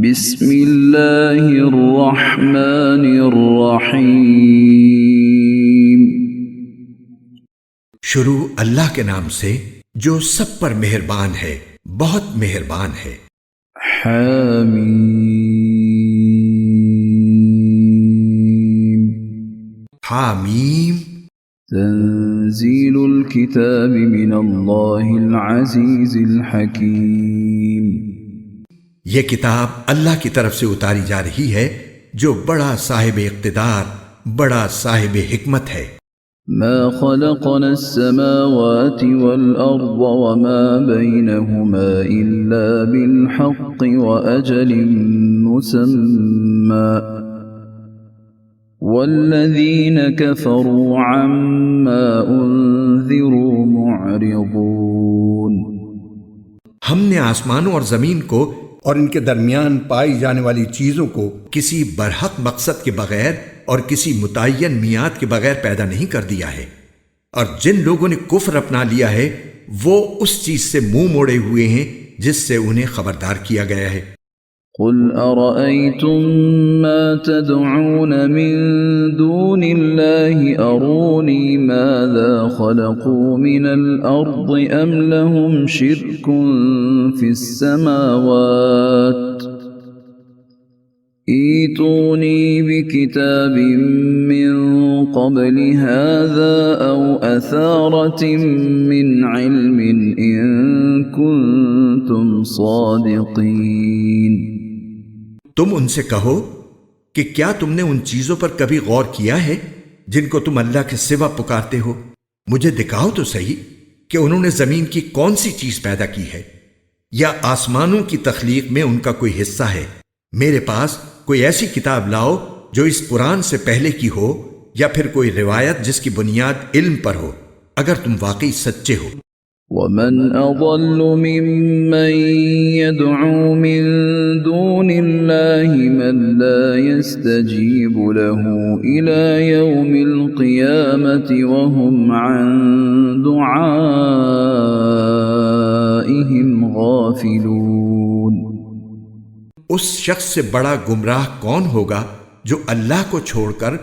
بسم اللہ الرحمن الرحیم۔ شروع اللہ کے نام سے جو سب پر مہربان ہے، بہت مہربان ہے۔ حامیم۔ حامیم۔ تنزیل الکتاب من اللہ العزیز الحکیم۔ یہ کتاب اللہ کی طرف سے اتاری جا رہی ہے جو بڑا صاحب اقتدار، بڑا صاحب حکمت ہے۔ ما خلقنا السماوات والأرض وما بينهما إلا بالحق وأجل مسمى والذين كفروا عما أنذروا معرضون۔ ہم نے آسمانوں اور زمین کو اور ان کے درمیان پائی جانے والی چیزوں کو کسی برحق مقصد کے بغیر اور کسی متعین میعاد کے بغیر پیدا نہیں کر دیا ہے، اور جن لوگوں نے کفر اپنا لیا ہے وہ اس چیز سے منہ موڑے ہوئے ہیں جس سے انہیں خبردار کیا گیا ہے۔ قل أرأيتم ما تدعون من دون الله أروني ماذا خلقوا من الأرض أم لهم شرك في السماوات ائتوني بكتاب من قبل هذا أو أثارة من علم إن كنتم صادقين۔ تم ان سے کہو کہ کیا تم نے ان چیزوں پر کبھی غور کیا ہے جن کو تم اللہ کے سوا پکارتے ہو؟ مجھے دکھاؤ تو صحیح کہ انہوں نے زمین کی کون سی چیز پیدا کی ہے، یا آسمانوں کی تخلیق میں ان کا کوئی حصہ ہے۔ میرے پاس کوئی ایسی کتاب لاؤ جو اس قرآن سے پہلے کی ہو، یا پھر کوئی روایت جس کی بنیاد علم پر ہو، اگر تم واقعی سچے ہو۔ ومن أضل ممن يدعو من دون الله من لا يستجيب له إلى يوم القيامة وهم عن دعائهم غافلون۔ اس شخص سے بڑا گمراہ کون ہوگا جو اللہ کو چھوڑ کر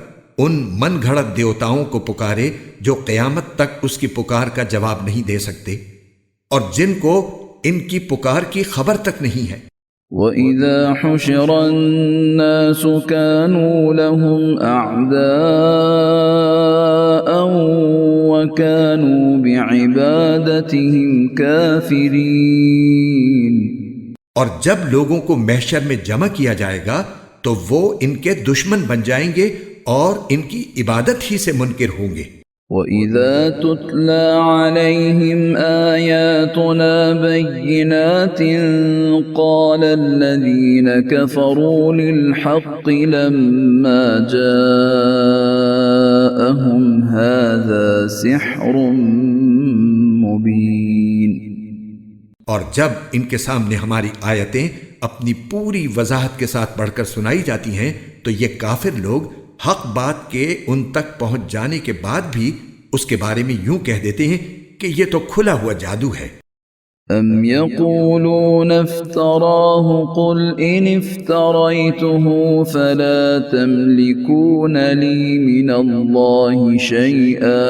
ان من گھڑت دیوتاؤں کو پکارے جو قیامت تک اس کی پکار کا جواب نہیں دے سکتے، اور جن کو ان کی پکار کی خبر تک نہیں ہے۔ وَإِذَا حُشِرَ النَّاسُ كَانُوا لَهُمْ أَعْدَاءً وَكَانُوا بِعِبَادَتِهِمْ كَافِرِينَ۔ اور جب لوگوں کو محشر میں جمع کیا جائے گا تو وہ ان کے دشمن بن جائیں گے اور ان کی عبادت ہی سے منکر ہوں گے۔ وَإِذَا تُتْلَى عَلَيْهِمْ آيَاتُنَا بَيِّنَاتٍ قَالَ الَّذِينَ كَفَرُوا لِلْحَقِّ لَمَّا جَاءَهُمْ هَذَا سِحْرٌ مُبِينٌ۔ اور جب ان کے سامنے ہماری آیتیں اپنی پوری وضاحت کے ساتھ پڑھ کر سنائی جاتی ہیں تو یہ کافر لوگ حق بات کے ان تک پہنچ جانے کے بعد بھی اس کے بارے میں یوں کہہ دیتے ہیں کہ یہ تو کھلا ہوا جادو ہے۔ ام یقولون افتراہ قل ان افتریتہ فلا تملکون لی من اللہ شیئا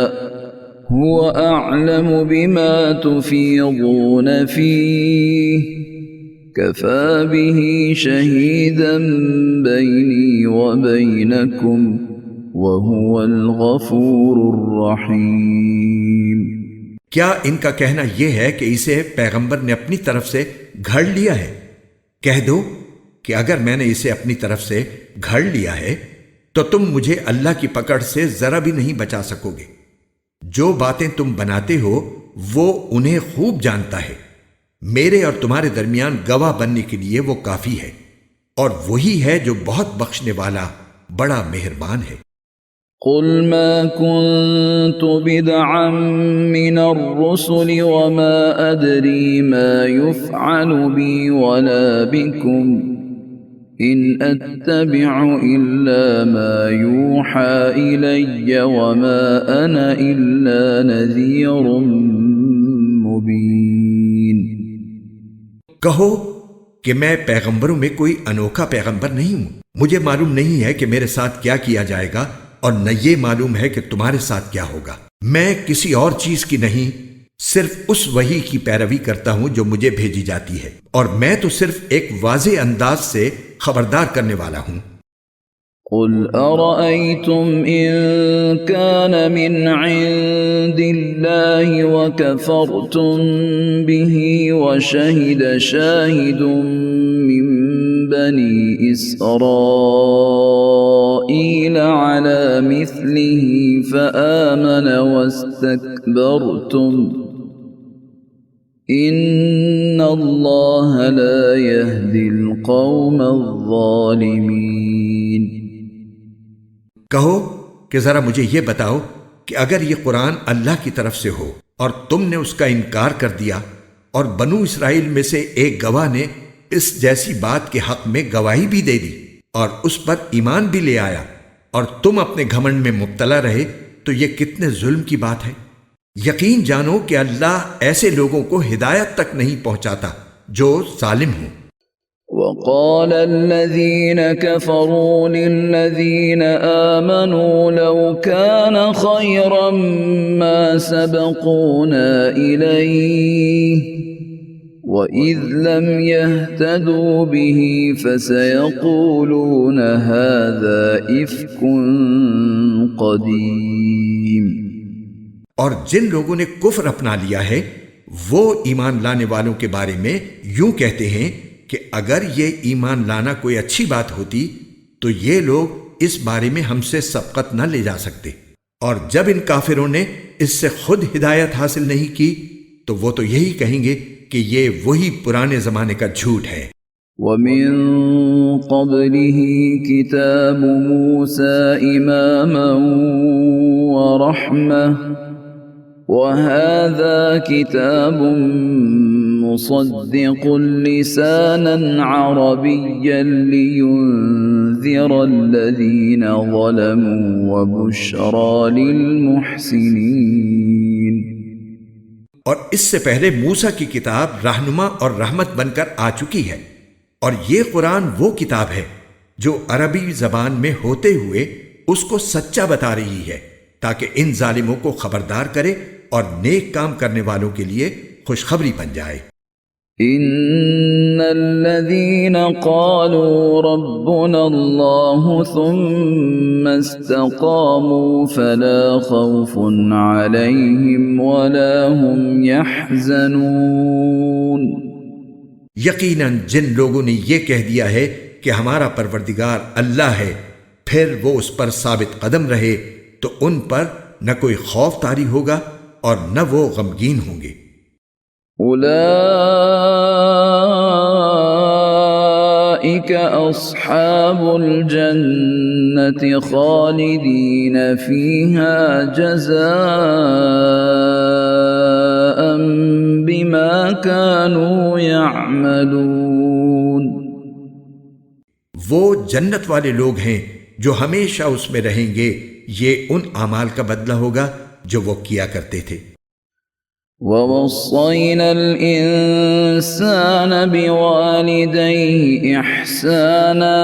هو اعلم بما تفیضون فیہ کفا به شہیدا بینی وبینکم وهو الغفور الرحیم۔ کیا ان کا کہنا یہ ہے کہ اسے پیغمبر نے اپنی طرف سے گھڑ لیا ہے؟ کہہ دو کہ اگر میں نے اسے اپنی طرف سے گھڑ لیا ہے تو تم مجھے اللہ کی پکڑ سے ذرا بھی نہیں بچا سکو گے۔ جو باتیں تم بناتے ہو وہ انہیں خوب جانتا ہے، میرے اور تمہارے درمیان گواہ بننے کے لیے وہ کافی ہے، اور وہی ہے جو بہت بخشنے والا بڑا مہربان ہے۔ قل ما كنت بدعا من الرسل وما أدري ما يفعل بي ولا بكم إن أتبع إلا ما يوحى إلي وما أنا إلا نذير مبين۔ کہو کہ میں پیغمبروں میں کوئی انوکھا پیغمبر نہیں ہوں۔ مجھے معلوم نہیں ہے کہ میرے ساتھ کیا کیا جائے گا، اور نہ یہ معلوم ہے کہ تمہارے ساتھ کیا ہوگا۔ میں کسی اور چیز کی نہیں، صرف اس وحی کی پیروی کرتا ہوں جو مجھے بھیجی جاتی ہے، اور میں تو صرف ایک واضح انداز سے خبردار کرنے والا ہوں۔ قل أرأيتم إن كان من عند الله وكفرتم به وشهد شاهد من بني إسرائيل على مثله فآمن واستكبرتم إن الله لا يهدي القوم الظالمين۔ کہو کہ ذرا مجھے یہ بتاؤ کہ اگر یہ قرآن اللہ کی طرف سے ہو اور تم نے اس کا انکار کر دیا، اور بنو اسرائیل میں سے ایک گواہ نے اس جیسی بات کے حق میں گواہی بھی دے دی اور اس پر ایمان بھی لے آیا، اور تم اپنے گھمنڈ میں مبتلا رہے، تو یہ کتنے ظلم کی بات ہے۔ یقین جانو کہ اللہ ایسے لوگوں کو ہدایت تک نہیں پہنچاتا جو ظالم ہوں۔ وقال الذين كفروا للذين آمنوا لو كان خيرا ما سبقونا إليه وإذ لم يهتدوا به فسيقولون هذا إفك قديم۔ اور جن لوگوں نے کفر اپنا لیا ہے وہ ایمان لانے والوں کے بارے میں یوں کہتے ہیں کہ اگر یہ ایمان لانا کوئی اچھی بات ہوتی تو یہ لوگ اس بارے میں ہم سے سبقت نہ لے جا سکتے، اور جب ان کافروں نے اس سے خود ہدایت حاصل نہیں کی تو وہ تو یہی کہیں گے کہ یہ وہی پرانے زمانے کا جھوٹ ہے۔ وَمِن قَبْلِهِ كِتَابُ مُوسَى إِمَامًا وَرَحْمَةً وَهَذَا كِتَابٌ مُصَدِّقٌ لِسَانًا عَرَبِيًّا لِيُنذِرَ الَّذِينَ ظَلَمُوا وَبُشْرَى لِلْمُحْسِنِينَ۔ اور اس سے پہلے موسیٰ کی کتاب رہنما اور رحمت بن کر آ چکی ہے، اور یہ قرآن وہ کتاب ہے جو عربی زبان میں ہوتے ہوئے اس کو سچا بتا رہی ہے تاکہ ان ظالموں کو خبردار کرے اور نیک کام کرنے والوں کے لیے خوشخبری بن جائے۔ ان الذين قالوا ربنا الله ثم استقاموا فلا خوف عليهم ولا هم يحزنون۔ یقیناً جن لوگوں نے یہ کہہ دیا ہے کہ ہمارا پروردگار اللہ ہے، پھر وہ اس پر ثابت قدم رہے، تو ان پر نہ کوئی خوف طاری ہوگا اور نہ وہ غمگین ہوں گے۔ اولئک اصحاب الجنة خالدین فیہا جزاء بما كانوا يعملون۔ وہ جنت والے لوگ ہیں جو ہمیشہ اس میں رہیں گے، یہ ان اعمال کا بدلہ ہوگا جو وہ کیا کرتے تھے۔ وَوَصَّيْنَا الْإِنسَانَ بِوَالِدَيْهِ إِحْسَانًا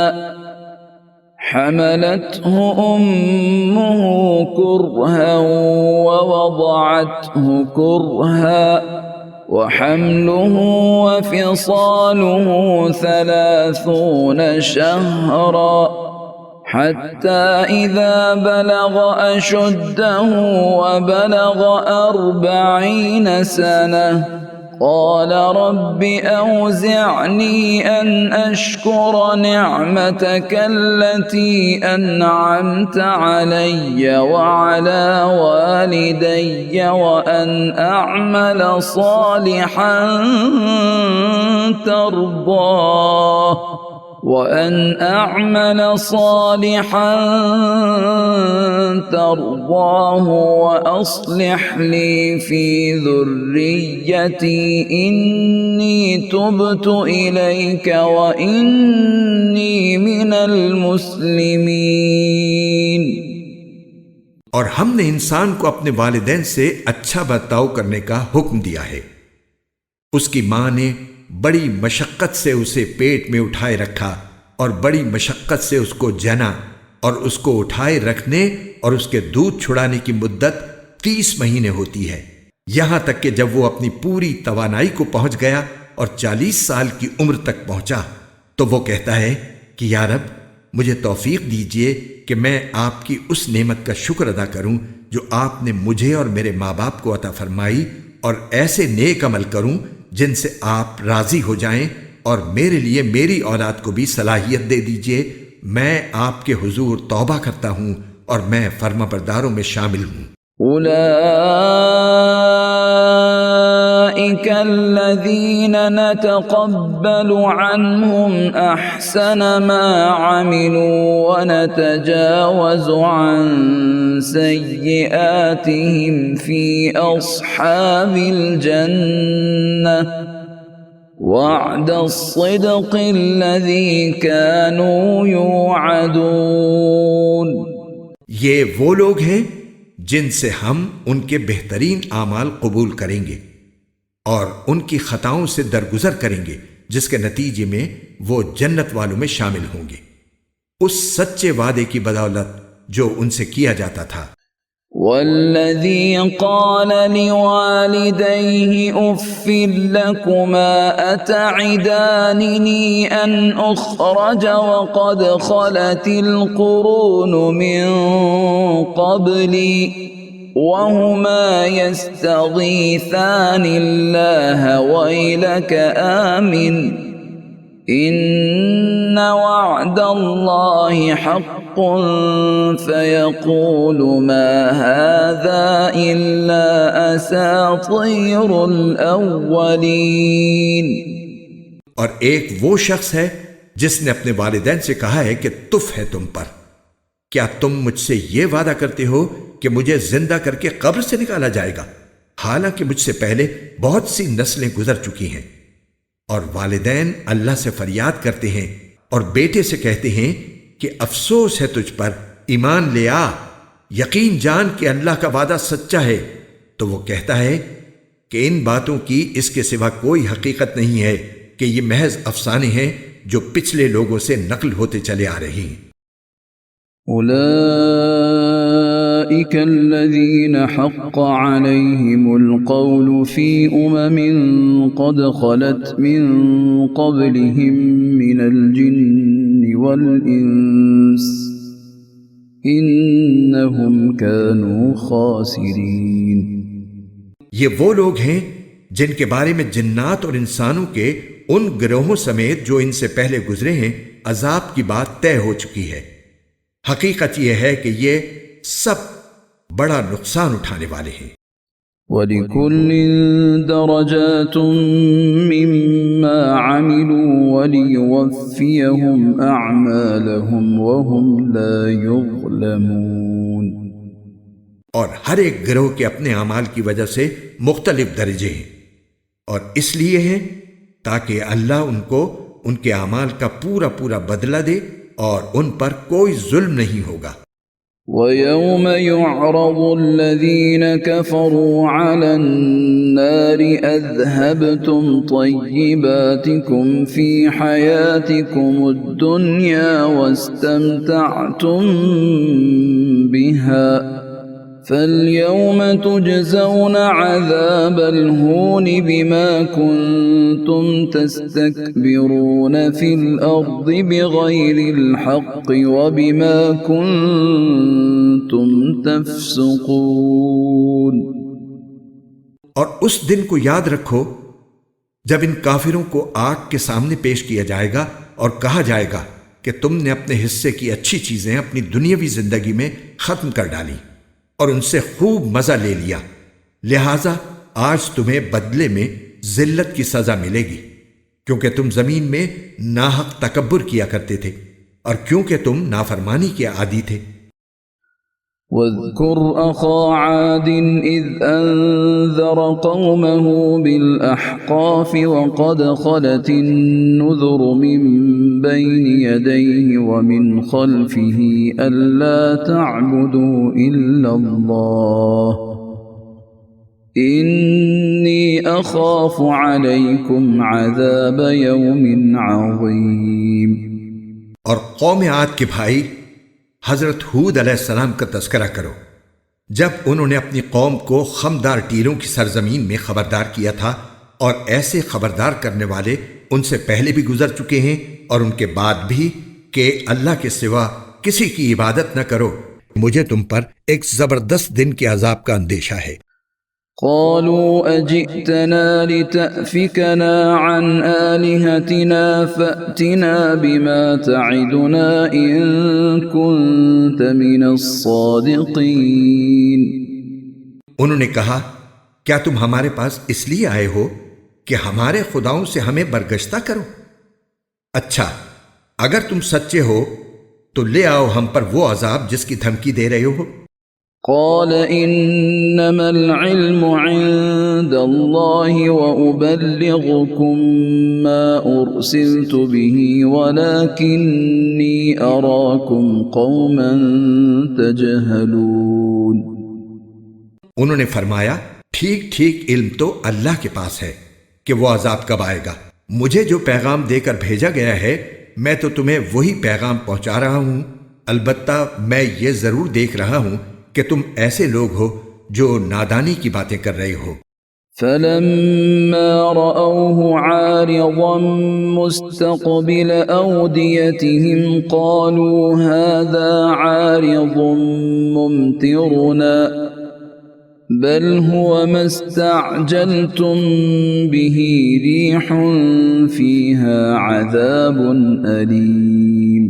حَمَلَتْهُ أُمُّهُ كُرْهًا وَوَضَعَتْهُ كُرْهًا وَحَمْلُهُ وَفِصَالُهُ 30 شهرا حتى إذا بلغ أشده وبلغ 40 سنة قال رب أوزعني أن أشكر نعمتك التي أنعمت علي وعلى والدي وأن أعمل صالحا ترضاه وأصلح لي في ذريتي إني تبت إليك وإني من المسلمين۔ اور ہم نے انسان کو اپنے والدین سے اچھا برتاؤ کرنے کا حکم دیا ہے۔ اس کی ماں نے بڑی مشقت سے اسے پیٹ میں اٹھائے رکھا اور بڑی مشقت سے اس کو جنا، اور اس کو اٹھائے رکھنے اور اس کے دودھ چھڑانے کی مدت 30 مہینے ہوتی ہے، یہاں تک کہ جب وہ اپنی پوری توانائی کو پہنچ گیا اور 40 سال کی عمر تک پہنچا تو وہ کہتا ہے کہ یا رب مجھے توفیق دیجئے کہ میں آپ کی اس نعمت کا شکر ادا کروں جو آپ نے مجھے اور میرے ماں باپ کو عطا فرمائی، اور ایسے نیک عمل کروں جن سے آپ راضی ہو جائیں، اور میرے لیے میری اولاد کو بھی صلاحیت دے دیجئے، میں آپ کے حضور توبہ کرتا ہوں اور میں فرما برداروں میں شامل ہوں۔ أولئك الذين نتقبل عنهم أحسن ما عملوا ونتجاوز عن سيئاتهم في أصحاب الجنة وعد الصدق الذي كانوا يوعدون۔ یہ وہ لوگ ہیں جن سے ہم ان کے بہترین اعمال قبول کریں گے اور ان کی خطاؤں سے درگزر کریں گے، جس کے نتیجے میں وہ جنت والوں میں شامل ہوں گے اس سچے وعدے کی بدولت جو ان سے کیا جاتا تھا۔ والذي قال لوالديه أف لكما أتعدانني أن أخرج وقد خلت القرون من قبلي وهما يستغيثان الله ويلك آمن إن وعد الله حق فيقول ما هذا إلا أساطير الأولين۔ اور ایک وہ شخص ہے جس نے اپنے والدین سے کہا ہے کہ تف ہے تم پر، کیا تم مجھ سے یہ وعدہ کرتے ہو کہ مجھے زندہ کر کے قبر سے نکالا جائے گا، حالانکہ مجھ سے پہلے بہت سی نسلیں گزر چکی ہیں۔ اور والدین اللہ سے فریاد کرتے ہیں اور بیٹے سے کہتے ہیں کہ افسوس ہے تجھ پر، ایمان لے آ، یقین جان کہ اللہ کا وعدہ سچا ہے۔ تو وہ کہتا ہے کہ ان باتوں کی اس کے سوا کوئی حقیقت نہیں ہے کہ یہ محض افسانے ہیں جو پچھلے لوگوں سے نقل ہوتے چلے آ رہے ہیں۔ أولئك الذين حق عليهم القول في قد خلت من قبلهم من الجن والإنس إنهم كانوا خاسرين۔ یہ وہ لوگ ہیں جن کے بارے میں جنات اور انسانوں کے ان گروہوں سمیت جو ان سے پہلے گزرے ہیں عذاب کی بات طے ہو چکی ہے۔ حقیقت یہ ہے کہ یہ سب بڑا نقصان اٹھانے والے ہیں۔ وَلِكُلٍّ دَرَجَاتٌ مِّمَّا عَمِلُوا وَلِيُوَفِّيَهُمْ أَعْمَالَهُمْ وَهُمْ لَا يُظْلَمُونَ۔ اور ہر ایک گروہ کے اپنے اعمال کی وجہ سے مختلف درجے ہیں، اور اس لیے ہیں تاکہ اللہ ان کو ان کے اعمال کا پورا پورا بدلہ دے اور ان پر کوئی ظلم نہیں ہوگا۔ وَيَوْمَ يُعْرَضُ الَّذِينَ كَفَرُوا عَلَى النَّارِ أَذْهَبْتُمْ طَيِّبَاتِكُمْ فِي حَيَاتِكُمُ الدُّنْيَا وَاسْتَمْتَعْتُمْ بِهَا فَالْيَوْمَ تُجْزَوْنَ عَذَابَ الْهُونِ بِمَا كُنْتُمْ تَسْتَكْبِرُونَ فِي الْأَرْضِ بِغَيْرِ الْحَقِّ وَبِمَا كُنْتُمْ تَفْسُقُونَ۔ اور اس دن کو یاد رکھو جب ان کافروں کو آگ کے سامنے پیش کیا جائے گا اور کہا جائے گا کہ تم نے اپنے حصے کی اچھی چیزیں اپنی دنیاوی زندگی میں ختم کر ڈالی اور ان سے خوب مزہ لے لیا، لہذا آج تمہیں بدلے میں ذلت کی سزا ملے گی، کیونکہ تم زمین میں ناحق تکبر کیا کرتے تھے اور کیونکہ تم نافرمانی کے عادی تھے۔ واذكر أخا عاد إذ أنذر قومه بالأحقاف وقد خلت النذر من بين يديه ومن خلفه ألا تعبدوا إلا الله إني أخاف عليكم عذاب يوم عظيم۔ اور قوم عاد کے بھائی حضرت ہود علیہ السلام کا تذکرہ کرو، جب انہوں نے اپنی قوم کو خمدار ٹیلوں کی سرزمین میں خبردار کیا تھا، اور ایسے خبردار کرنے والے ان سے پہلے بھی گزر چکے ہیں اور ان کے بعد بھی، کہ اللہ کے سوا کسی کی عبادت نہ کرو۔ مجھے تم پر ایک زبردست دن کے عذاب کا اندیشہ ہے۔ قالوا أجئتنا لتأفكنا عن آلهتنا فأتنا بما تعدنا إن كنت من الصادقين۔ انہوں نے کہا، کیا تم ہمارے پاس اس لیے آئے ہو کہ ہمارے خداؤں سے ہمیں برگشتہ کرو؟ اچھا، اگر تم سچے ہو تو لے آؤ ہم پر وہ عذاب جس کی دھمکی دے رہے ہو۔ قال إنما العلم عند الله وأبلغكم ما أرسلت به ولكني أراكم قوما تجهلون۔ انہوں نے فرمایا، ٹھیک ٹھیک علم تو اللہ کے پاس ہے کہ وہ عذاب کب آئے گا۔ مجھے جو پیغام دے کر بھیجا گیا ہے میں تو تمہیں وہی پیغام پہنچا رہا ہوں، البتہ میں یہ ضرور دیکھ رہا ہوں کہ تم ایسے لوگ ہو جو نادانی کی باتیں کر رہے ہو۔ فلما رأوه عارضا مستقبل أوديتهم قالوا هذا عارض ممطرنا بل هو ما استعجلتم به ريح فيها عذاب أليم۔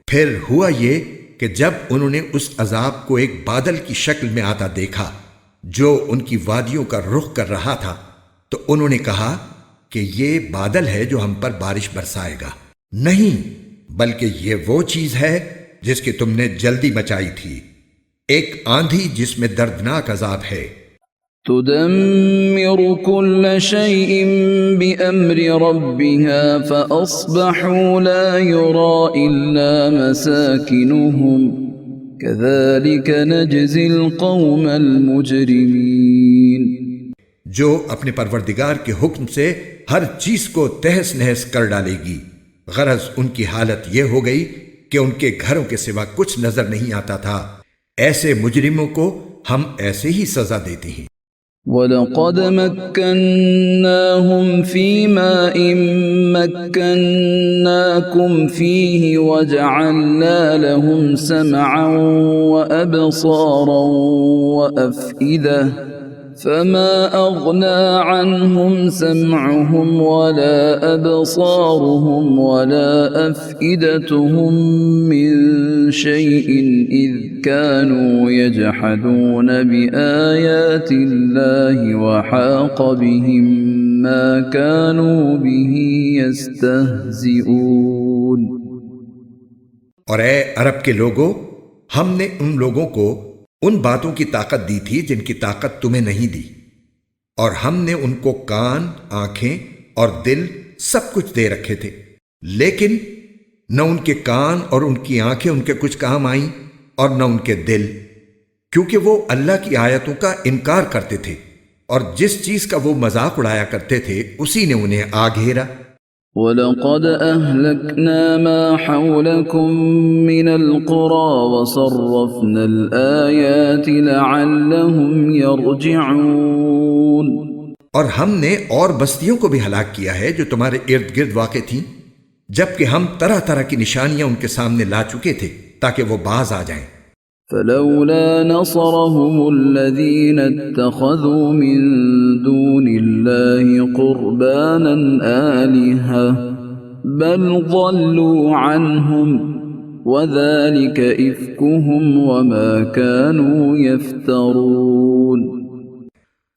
پھر ہوا یہ کہ جب انہوں نے اس عذاب کو ایک بادل کی شکل میں آتا دیکھا جو ان کی وادیوں کا رخ کر رہا تھا، تو انہوں نے کہا کہ یہ بادل ہے جو ہم پر بارش برسائے گا۔ نہیں، بلکہ یہ وہ چیز ہے جس کی تم نے جلدی مچائی تھی، ایک آندھی جس میں دردناک عذاب ہے۔ تدمر كل شيء بأمر ربها فأصبحوا لا يرى إلا مساكنهم كذلك نجزي القوم المجرمين۔ جو اپنے پروردگار کے حکم سے ہر چیز کو تہس نہس کر ڈالے گی، غرض ان کی حالت یہ ہو گئی کہ ان کے گھروں کے سوا کچھ نظر نہیں آتا تھا۔ ایسے مجرموں کو ہم ایسے ہی سزا دیتے ہیں۔ وَلَقَدْ مَكَّنَّاهُمْ فِي مَاءٍ مَكَّنَّاكُمْ فِيهِ وَجَعَلْنَا لَهُمْ سَمْعًا وَأَبْصَارًا وَأَفْئِدَةً فَمَا أَغْنَى عَنْهُمْ سَمْعُهُمْ وَلَا أَبْصَارُهُمْ وَلَا أَفْئِدَتُهُمْ مِنْ شَيْءٍ إِذْ كَانُوا يَجْحَدُونَ بِآيَاتِ اللَّهِ وَحَاقَ بِهِمْ مَا كَانُوا بِهِ يَسْتَهْزِئُونَ۔ اور اے عرب کے لوگوں، ہم نے ان لوگوں کو ان باتوں کی طاقت دی تھی جن کی طاقت تمہیں نہیں دی، اور ہم نے ان کو کان، آنکھیں اور دل سب کچھ دے رکھے تھے، لیکن نہ ان کے کان اور ان کی آنکھیں ان کے کچھ کام آئیں اور نہ ان کے دل، کیونکہ وہ اللہ کی آیتوں کا انکار کرتے تھے، اور جس چیز کا وہ مذاق اڑایا کرتے تھے اسی نے انہیں آ گھیرا۔ وَلَقَدْ أَهْلَكْنَا مَا حَوْلَكُمْ مِنَ الْقُرَى وَصَرَّفْنَا الْآيَاتِ لَعَلَّهُمْ يَرْجِعُونَ۔ اور ہم نے اور بستیوں کو بھی ہلاک کیا ہے جو تمہارے ارد گرد واقع تھیں، جبکہ ہم طرح طرح کی نشانیاں ان کے سامنے لا چکے تھے تاکہ وہ باز آ جائیں۔ فلولا نصرهم الذين اتخذوا من دون الله قربانا آلهة بل ضلوا عنهم وذلك إفكهم وما كانوا يفترون۔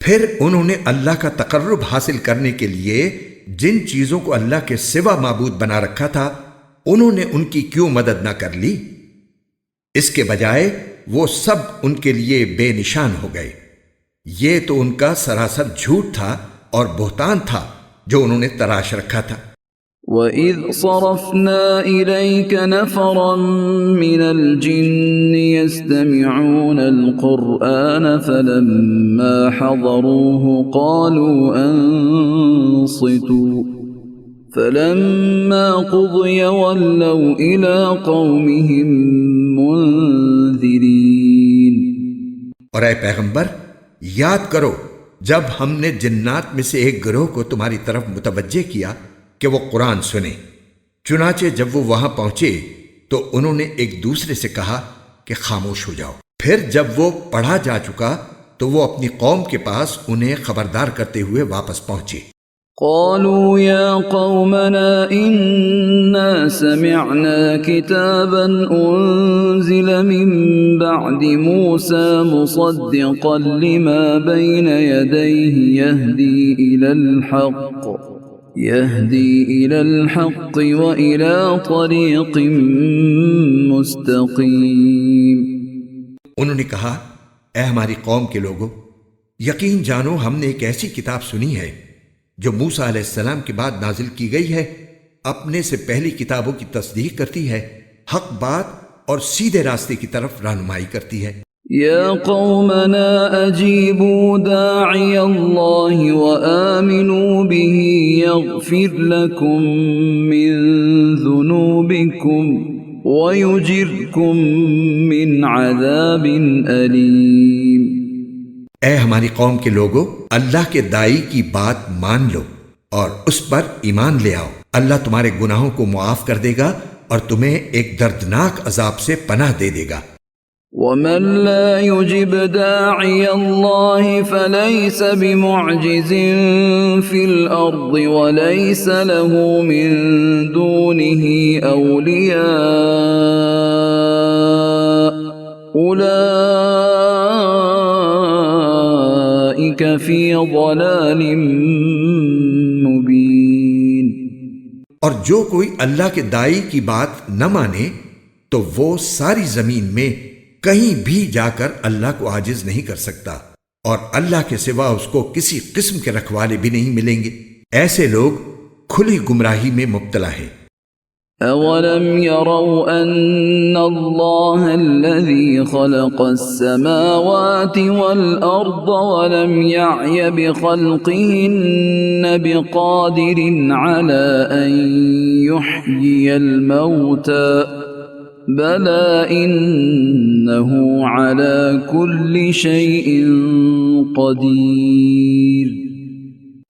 پھر انہوں نے اللہ کا تقرب حاصل کرنے کے لیے جن چیزوں کو اللہ کے سوا معبود بنا رکھا تھا انہوں نے ان کی کیوں مدد نہ کر لی؟ اس کے بجائے وہ سب ان کے لیے بے نشان ہو گئے۔ یہ تو ان کا سراسر جھوٹ تھا اور بہتان تھا جو انہوں نے تراش رکھا تھا۔ وَإِذْ صَرَفْنَا إِلَيْكَ نَفَرًا مِنَ الْجِنِّ يَسْتَمِعُونَ الْقُرْآنَ فَلَمَّا حَضَرُوهُ قَالُوا أَنصِتُوا فَلَمَّا قُضِيَ وَلَّوْا إِلَى قَوْمِهِمْ مُنذِرِينَ۔ اور اے پیغمبر، یاد کرو جب ہم نے جنات میں سے ایک گروہ کو تمہاری طرف متوجہ کیا کہ وہ قرآن سنیں، چنانچہ جب وہ وہاں پہنچے تو انہوں نے ایک دوسرے سے کہا کہ خاموش ہو جاؤ۔ پھر جب وہ پڑھا جا چکا تو وہ اپنی قوم کے پاس انہیں خبردار کرتے ہوئے واپس پہنچے۔ قالوا يا قومنا إنا سمعنا كتابا أنزل من بعد موسى مصدقا لما بين يديه يهدي إلى الحق وإلى طريق مستقيم۔ انہوں نے کہا، اے ہماری قوم کے لوگوں، یقین جانو ہم نے ایک ایسی کتاب سنی ہے جو موسیٰ علیہ السلام کے بعد نازل کی گئی ہے، اپنے سے پہلی کتابوں کی تصدیق کرتی ہے، حق بات اور سیدھے راستے کی طرف رہنمائی کرتی ہے۔ یا قومنا اجیبوا داعی اللہ وآمنوا به یغفر لکم من ذنوبکم ویجرکم من عذاب علیم۔ اے ہماری قوم کے لوگوں، اللہ کے داعی کی بات مان لو اور اس پر ایمان لے آؤ، اللہ تمہارے گناہوں کو معاف کر دے گا اور تمہیں ایک دردناک عذاب سے پناہ دے دے گا۔ وَمَن لَّا يُجِبْ دَاعِيَ اللَّهِ فَلَيْسَ بِمُعْجِزٍ فِي الْأَرْضِ وَلَيْسَ لَهُ مِن دُونِهِ أَوْلِيَاءُ أُولَٰئِكَ فِي ضَلَالٍ مُّبِينٍ۔ اور جو کوئی اللہ کے داعی کی بات نہ مانے تو وہ ساری زمین میں کہیں بھی جا کر اللہ کو عاجز نہیں کر سکتا، اور اللہ کے سوا اس کو کسی قسم کے رکھوالے بھی نہیں ملیں گے۔ ایسے لوگ کھلی گمراہی میں مبتلا ہیں۔ أَوَلَمْ يَرَوْا أَنَّ اللَّهَ الَّذِي خَلَقَ السَّمَاوَاتِ وَالْأَرْضَ وَلَمْ يَعْيَ بِخَلْقِهِنَّ بِقَادِرٍ عَلَىٰ أَن يُحْيِيَ الْمَوْتَىٰ بَلَىٰ إِنَّهُ عَلَىٰ كُلِّ شَيْءٍ قَدِيرٌ۔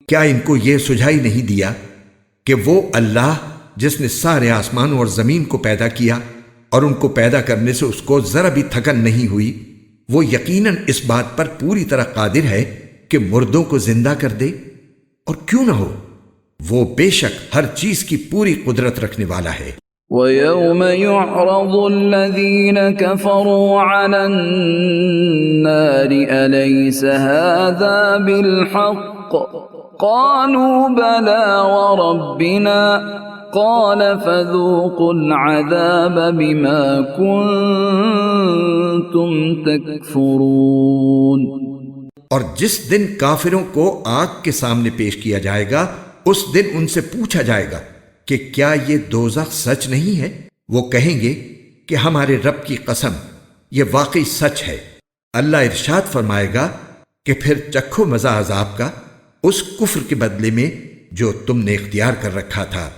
کیا ان کو یہ سجھائی نہیں دیا کہ وہ اللہ جس نے سارے آسمانوں اور زمین کو پیدا کیا اور ان کو پیدا کرنے سے اس کو ذرا بھی تھکن نہیں ہوئی، وہ یقیناً اس بات پر پوری طرح قادر ہے کہ مردوں کو زندہ کر دے؟ اور کیوں نہ ہو، وہ بے شک ہر چیز کی پوری قدرت رکھنے والا ہے۔ وَيَوْمَ يُعْرَضُ الَّذِينَ كَفَرُوا عَلَى النَّارِ أَلَيْسَ هَذَا بِالْحَقِّ قَالُوا بَلَىٰ وَرَبِّنَا قَالَ فَذُوقُوا الْعَذَابَ بِمَا كُنتُمْ تَكْفُرُونَ۔ اور جس دن کافروں کو آگ کے سامنے پیش کیا جائے گا، اس دن ان سے پوچھا جائے گا کہ کیا یہ دوزخ سچ نہیں ہے؟ وہ کہیں گے کہ ہمارے رب کی قسم یہ واقعی سچ ہے۔ اللہ ارشاد فرمائے گا کہ پھر چکھو مزہ عذاب کا اس کفر کے بدلے میں جو تم نے اختیار کر رکھا تھا۔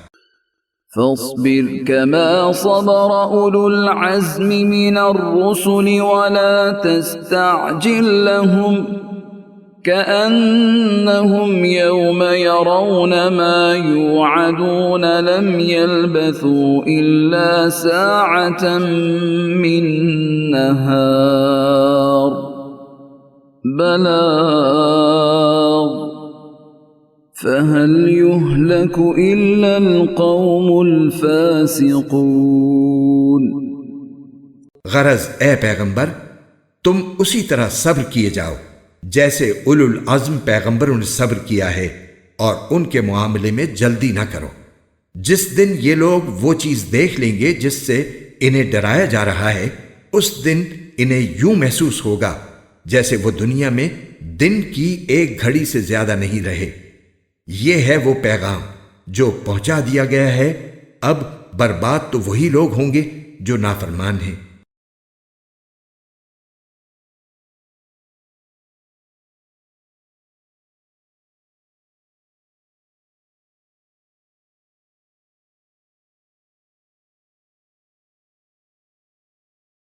فاصبر كما صبر أولو العزم من الرسل ولا تستعجل لهم كأنهم يوم يرون ما يوعدون لم يلبثوا إلا ساعة من نهار بلاغ فهل يهلك إلا القوم الفاسقون۔ غرض اے پیغمبر، تم اسی طرح صبر کیے جاؤ جیسے اولو العزم پیغمبروں نے صبر کیا ہے، اور ان کے معاملے میں جلدی نہ کرو۔ جس دن یہ لوگ وہ چیز دیکھ لیں گے جس سے انہیں ڈرایا جا رہا ہے، اس دن انہیں یوں محسوس ہوگا جیسے وہ دنیا میں دن کی ایک گھڑی سے زیادہ نہیں رہے۔ یہ ہے وہ پیغام جو پہنچا دیا گیا ہے، اب برباد تو وہی لوگ ہوں گے جو نافرمان ہیں۔